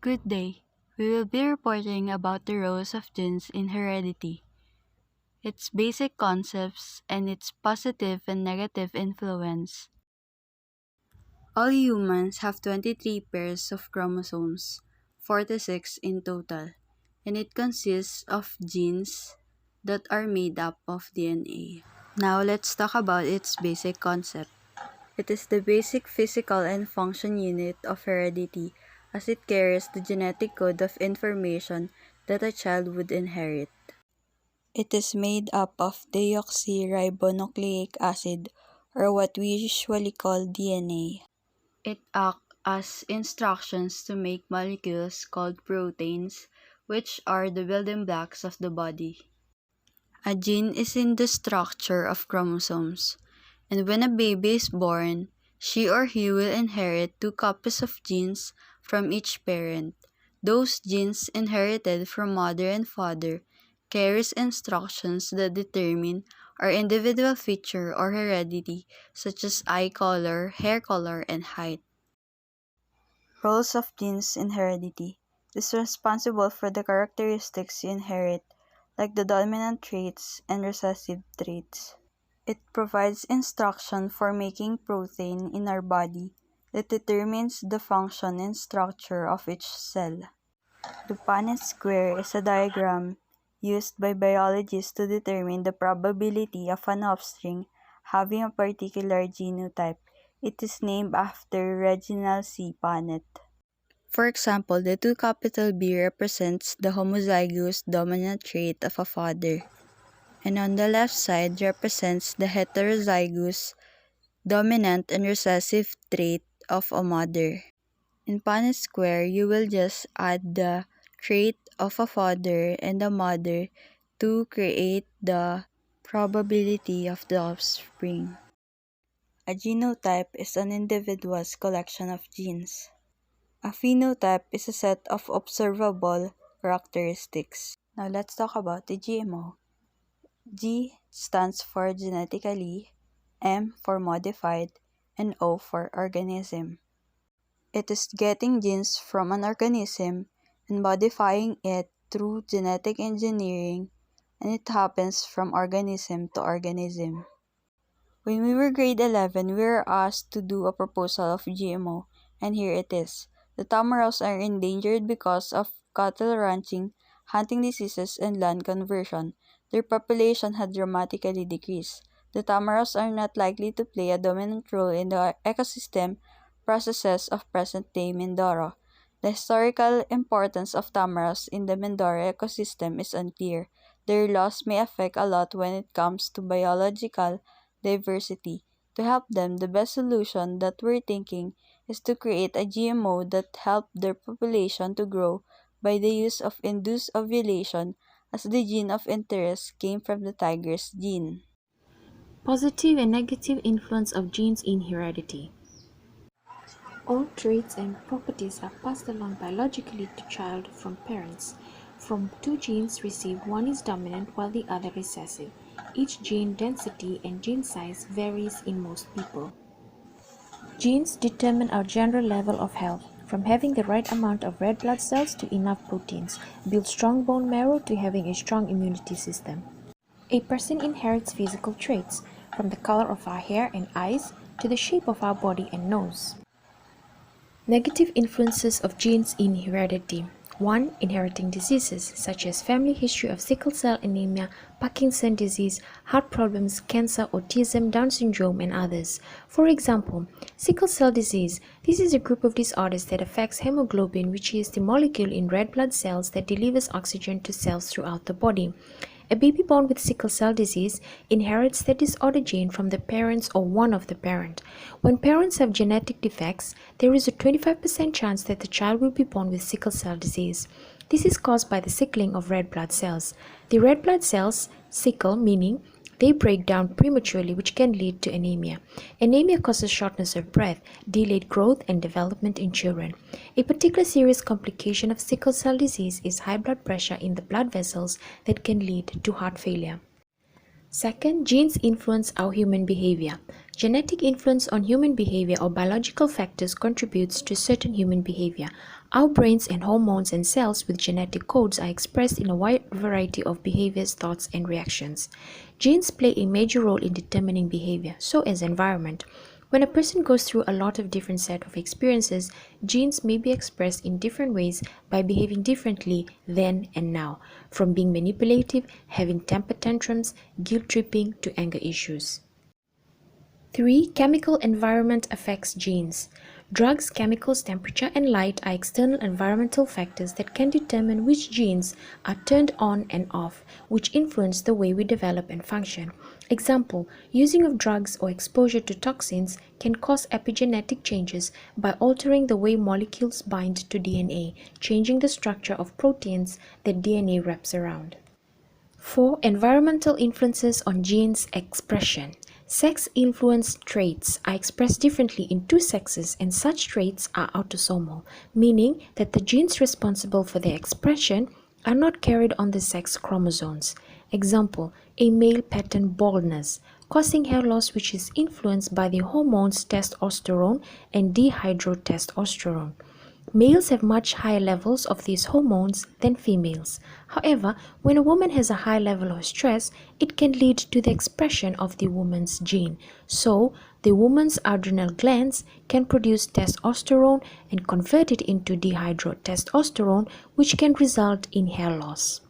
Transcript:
Good day. We will be reporting about the roles of genes in heredity, its basic concepts, and its positive and negative influence. All humans have 23 pairs of chromosomes, 46 in total, and it consists of genes that are made up of DNA. Now let's talk about its basic concept. It is the basic physical and function unit of heredity as it carries the genetic code of information that a child would inherit. It is made up of deoxyribonucleic acid, or what we usually call DNA. It acts as instructions to make molecules called proteins, which are the building blocks of the body. A gene is in the structure of chromosomes, and when a baby is born, she or he will inherit two copies of genes from each parent. Those genes inherited from mother and father carries instructions that determine our individual feature or heredity such as eye color, hair color, and height. Roles of genes in heredity is responsible for the characteristics you inherit, like the dominant traits and recessive traits. It provides instruction for making protein in our body that determines the function and structure of each cell. The Punnett square is a diagram used by biologists to determine the probability of an offspring having a particular genotype. It is named after Reginald C. Punnett. For example, the 2 B represents the homozygous dominant trait of a father, and on the left side represents the heterozygous dominant and recessive trait of a mother. In Punnett square, you will just add the trait of a father and a mother to create the probability of the offspring. A genotype is an individual's collection of genes. A phenotype is a set of observable characteristics. Now let's talk about the GMO. G stands for genetically, M for modified, and O for organism. It is getting genes from an organism and modifying it through genetic engineering, and it happens from organism to organism. When we were grade 11, we were asked to do a proposal of GMO, and here it is. The tamaros are endangered because of cattle ranching, hunting diseases, and land conversion. Their population had dramatically decreased. The tamaros are not likely to play a dominant role in the ecosystem processes of present-day Mindoro. The historical importance of tamaros in the Mindoro ecosystem is unclear. Their loss may affect a lot when it comes to biological diversity. To help them, the best solution that we're thinking is to create a GMO that help their population to grow by the use of induced ovulation, as the gene of interest came from the tiger's gene. Positive and negative influence of genes in heredity. All traits and properties are passed along biologically to child from parents. From two genes received, one is dominant while the other recessive. Each gene density and gene size varies in most people. Genes determine our general level of health, from having the right amount of red blood cells to enough proteins, build strong bone marrow to having a strong immunity system. A person inherits physical traits, from the color of our hair and eyes to the shape of our body and nose. Negative influences of genes in heredity. 1. Inheriting diseases such as family history of sickle cell anemia, Parkinson's disease, heart problems, cancer, autism, Down syndrome, and others. For example, sickle cell disease. This is a group of disorders that affects hemoglobin, which is the molecule in red blood cells that delivers oxygen to cells throughout the body. A baby born with sickle cell disease inherits the disorder gene from the parents or one of the parent. When parents have genetic defects, there is a 25% chance that the child will be born with sickle cell disease. This is caused by the sickling of red blood cells. The red blood cells sickle, meaning they break down prematurely, which can lead to anemia. Anemia causes shortness of breath, delayed growth, and development in children. A particular serious complication of sickle cell disease is high blood pressure in the blood vessels that can lead to heart failure. Second, genes influence our human behavior. Genetic influence on human behavior or biological factors contributes to certain human behavior. Our brains and hormones and cells with genetic codes are expressed in a wide variety of behaviors, thoughts, and reactions. Genes play a major role in determining behavior, so as environment. When a person goes through a lot of different set of experiences, genes may be expressed in different ways by behaving differently then and now, from being manipulative, having temper tantrums, guilt tripping, to anger issues. 3. Chemical environment affects genes. Drugs, chemicals, temperature, and light are external environmental factors that can determine which genes are turned on and off, which influence the way we develop and function. Example, using of drugs or exposure to toxins can cause epigenetic changes by altering the way molecules bind to DNA, changing the structure of proteins that DNA wraps around. 4. Environmental influences on genes expression. Sex-influenced traits are expressed differently in two sexes, and such traits are autosomal, meaning that the genes responsible for their expression are not carried on the sex chromosomes. Example, a male pattern baldness, causing hair loss which is influenced by the hormones testosterone and dihydrotestosterone. Males have much higher levels of these hormones than females. However, when a woman has a high level of stress, it can lead to the expression of the woman's gene. So, the woman's adrenal glands can produce testosterone and convert it into dihydrotestosterone, which can result in hair loss.